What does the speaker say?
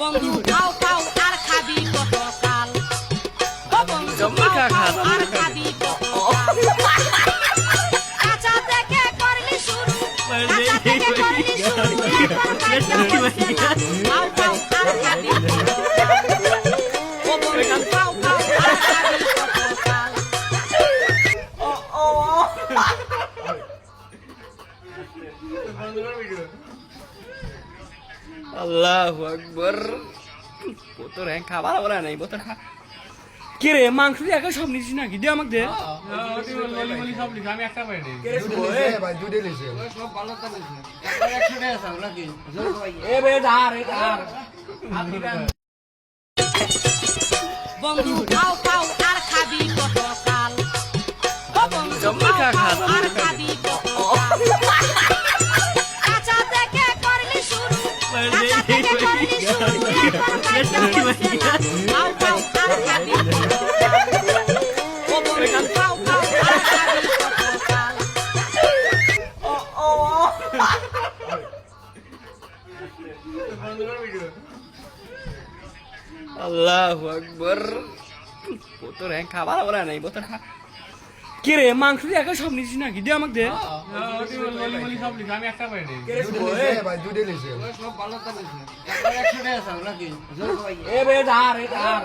বন্ধু খাও খাও আর খাবি কতকাল ও বন্ধু খাও খাও আর খাবি কতকাল কাঁচা থেকে করলি শুরু কাঁচা থেকে করলি শুরু খাও খাও আর খাবি ও বন্ধু খাও খাও আর খাবি কতকাল আল্লাহু আকবার বোতর হ্যাঁ খাবার বলা নাই বোতর খা কি রে মাংস দিয়ে একা সব নিছিস নাকি দে আমাকে দে আমি একটা পাই নাই ভাই দুটো লিছে এ বে ধার এ ধার বন্ধু খাও খাও আর খাবি কতকাল ও বন্ধু খাও খাও আর খাবি কতকাল কাঁচা থেকে করলি শুরু কাঁচা থেকে করলি শুরু খাও খাও আর খাবি ও বন্ধু খাও খাও আর খাবি কতকাল আল্লাহু আকবার বোতর হ্যাঁ খাবার বলা নাই বোতর খা কি রে মাংস দিয়ে একা সব নিছিস নাকি দে আমাকে দে আমি একটা পাই নাই ভাই দুটো লিছে এ বে ধার এ ধার